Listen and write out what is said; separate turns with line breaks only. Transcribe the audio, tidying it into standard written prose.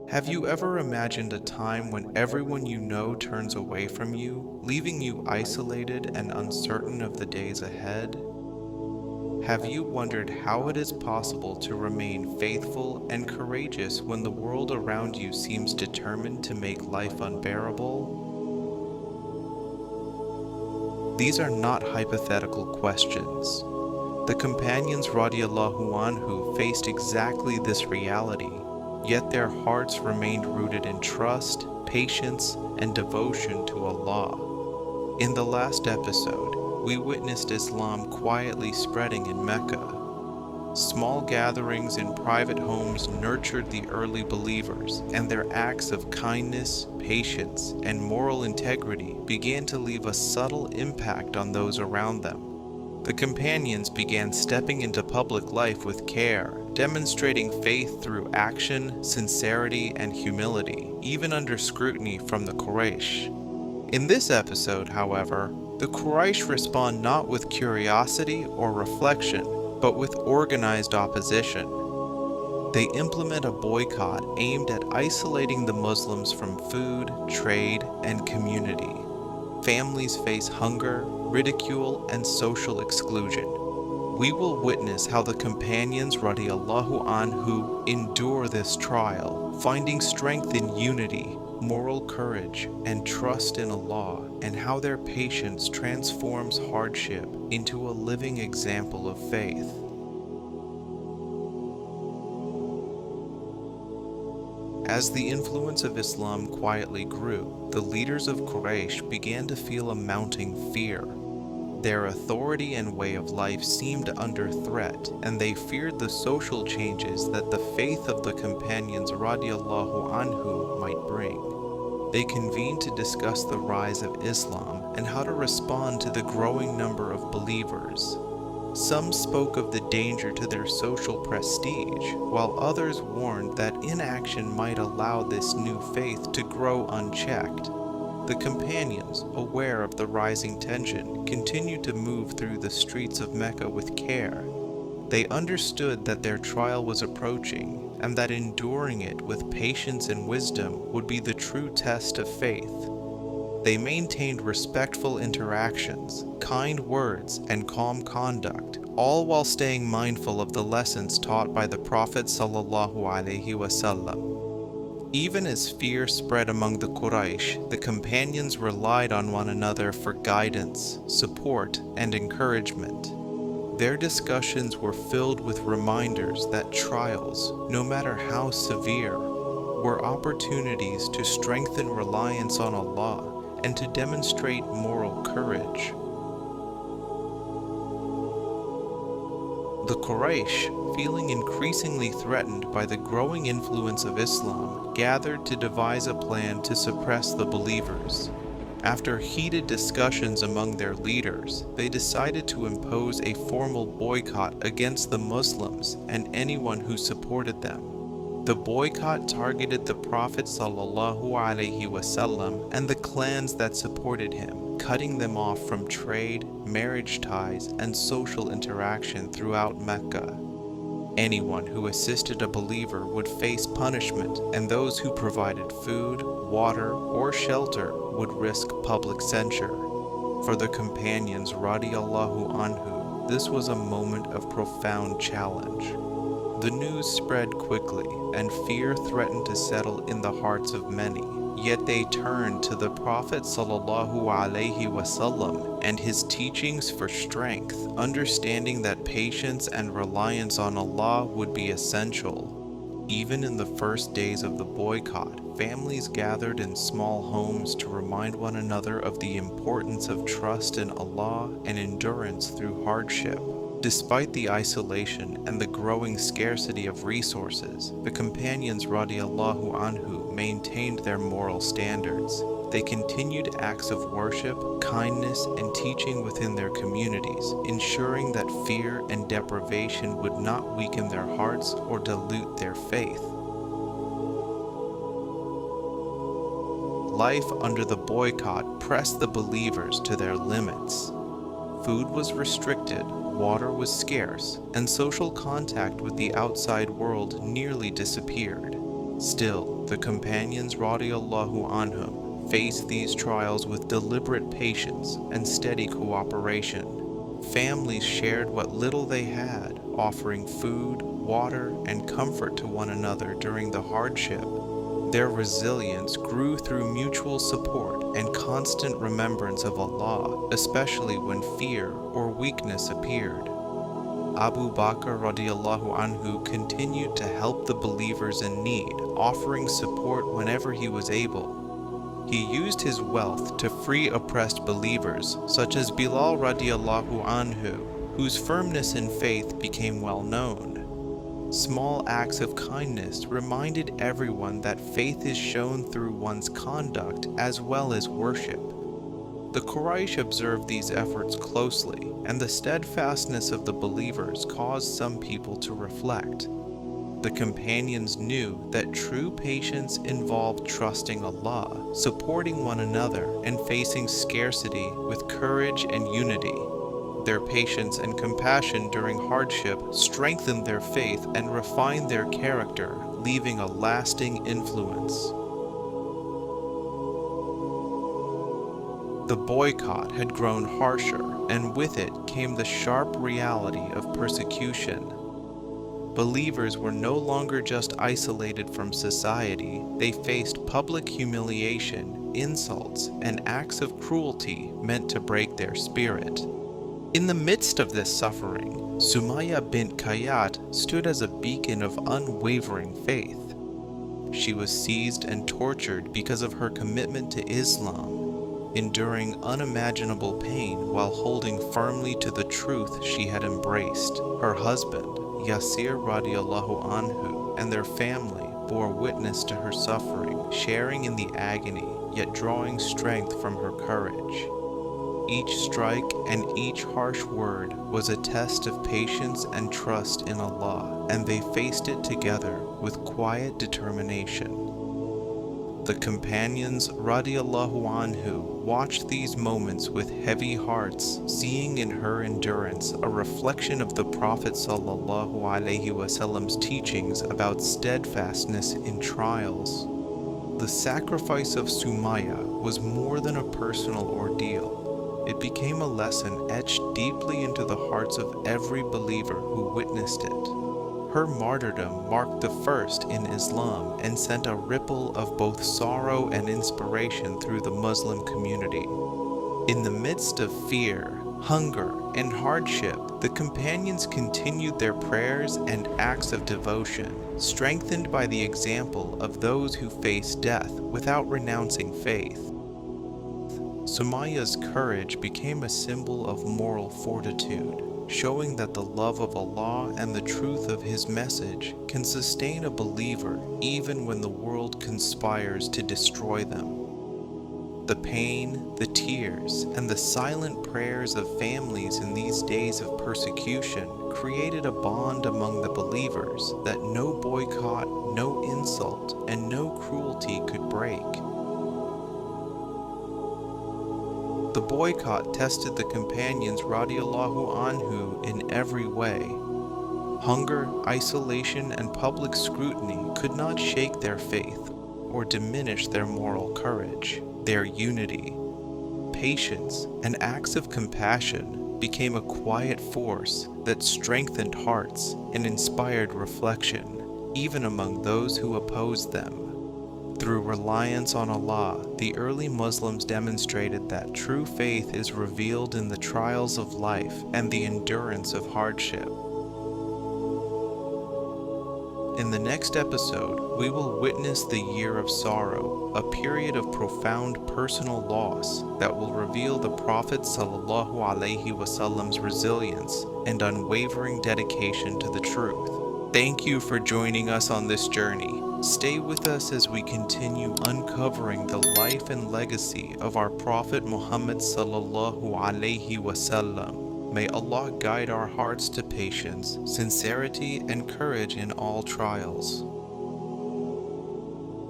Have you ever imagined a time when everyone you know turns away from you, leaving you isolated and uncertain of the days ahead? Have you wondered how it is possible to remain faithful and courageous when the world around you seems determined to make life unbearable? These are not hypothetical questions. The companions radiallahu anhu faced exactly this reality, yet their hearts remained rooted in trust, patience, and devotion to Allah. In the last episode, we witnessed Islam quietly spreading in Mecca. Small gatherings in private homes nurtured the early believers, and their acts of kindness, patience, and moral integrity began to leave a subtle impact on those around them. The companions began stepping into public life with care, demonstrating faith through action, sincerity, and humility, even under scrutiny from the Quraysh. In this episode, however, the Quraysh respond not with curiosity or reflection, but with organized opposition. They implement a boycott aimed at isolating the Muslims from food, trade, and community. Families face hunger, ridicule, and social exclusion. We will witness how the companions radiallahu anhu endure this trial, finding strength in unity, moral courage, and trust in Allah, and how their patience transforms hardship into a living example of faith. As the influence of Islam quietly grew, the leaders of Quraysh began to feel a mounting fear. Their authority and way of life seemed under threat, and they feared the social changes that the faith of the companions radiallahu anhu might bring. They convened to discuss the rise of Islam and how to respond to the growing number of believers. Some spoke of the danger to their social prestige, while others warned that inaction might allow this new faith to grow unchecked. The companions, aware of the rising tension, continued to move through the streets of Mecca with care. They understood that their trial was approaching, and that enduring it with patience and wisdom would be the true test of faith. They maintained respectful interactions, kind words, and calm conduct, all while staying mindful of the lessons taught by the Prophet ﷺ. Even as fear spread among the Quraysh, the companions relied on one another for guidance, support, and encouragement. Their discussions were filled with reminders that trials, no matter how severe, were opportunities to strengthen reliance on Allah and to demonstrate moral courage. The Quraysh, feeling increasingly threatened by the growing influence of Islam, gathered to devise a plan to suppress the believers. After heated discussions among their leaders, they decided to impose a formal boycott against the Muslims and anyone who supported them. The boycott targeted the Prophet ﷺ and the clans that supported him, cutting them off from trade, marriage ties, and social interaction throughout Mecca. Anyone who assisted a believer would face punishment, and those who provided food, water, or shelter would risk public censure. For the companions radiallahu anhu, this was a moment of profound challenge. The news spread quickly, and fear threatened to settle in the hearts of many. Yet they turned to the Prophet ﷺ and his teachings for strength, understanding that patience and reliance on Allah would be essential. Even in the first days of the boycott, families gathered in small homes to remind one another of the importance of trust in Allah and endurance through hardship. Despite the isolation and the growing scarcity of resources, the companions radiallahu anhu maintained their moral standards. They continued acts of worship, kindness, and teaching within their communities, ensuring that fear and deprivation would not weaken their hearts or dilute their faith. Life under the boycott pressed the believers to their limits. Food was restricted, water was scarce, and social contact with the outside world nearly disappeared. Still, the companions radiallahu anhum faced these trials with deliberate patience and steady cooperation. Families shared what little they had, offering food, water, and comfort to one another during the hardship. Their resilience grew through mutual support and constant remembrance of Allah, especially when fear or weakness appeared. Abu Bakr radiallahu anhu continued to help the believers in need, offering support whenever he was able. He used his wealth to free oppressed believers, such as Bilal radiallahu anhu, whose firmness in faith became well known. Small acts of kindness reminded everyone that faith is shown through one's conduct as well as worship. The Quraysh observed these efforts closely, and the steadfastness of the believers caused some people to reflect. The companions knew that true patience involved trusting Allah, supporting one another, and facing scarcity with courage and unity. Their patience and compassion during hardship strengthened their faith and refined their character, leaving a lasting influence. The boycott had grown harsher, and with it came the sharp reality of persecution. Believers were no longer just isolated from society, they faced public humiliation, insults, and acts of cruelty meant to break their spirit. In the midst of this suffering, Sumayya bint Khayyat stood as a beacon of unwavering faith. She was seized and tortured because of her commitment to Islam, enduring unimaginable pain while holding firmly to the truth she had embraced. Her husband, Yasir radiallahu anhu, and their family bore witness to her suffering, sharing in the agony, yet drawing strength from her courage. Each strike and each harsh word was a test of patience and trust in Allah, and they faced it together with quiet determination. The companions radiallahu anhu watched these moments with heavy hearts, seeing in her endurance a reflection of the Prophet sallallahu alaihi wasallam's teachings about steadfastness in trials. The sacrifice of Sumayya was more than a personal ordeal. It became a lesson etched deeply into the hearts of every believer who witnessed it. Her martyrdom marked the first in Islam and sent a ripple of both sorrow and inspiration through the Muslim community. In the midst of fear, hunger, and hardship, the companions continued their prayers and acts of devotion, strengthened by the example of those who face death without renouncing faith. Sumayya's courage became a symbol of moral fortitude, showing that the love of Allah and the truth of His message can sustain a believer even when the world conspires to destroy them. The pain, the tears, and the silent prayers of families in these days of persecution created a bond among the believers that no boycott, no insult, and no cruelty could break. The boycott tested the companions radiallahu anhu in every way. Hunger, isolation, and public scrutiny could not shake their faith or diminish their moral courage. Their unity, patience, and acts of compassion became a quiet force that strengthened hearts and inspired reflection, even among those who opposed them. Through reliance on Allah, the early Muslims demonstrated that true faith is revealed in the trials of life and the endurance of hardship. In the next episode, we will witness the year of sorrow, a period of profound personal loss that will reveal the Prophet sallallahu alaihi wasallam's resilience and unwavering dedication to the truth. Thank you for joining us on this journey. Stay with us as we continue uncovering the life and legacy of our Prophet Muhammad sallallahu alaihi wasallam. May Allah guide our hearts to patience, sincerity, and courage in all trials.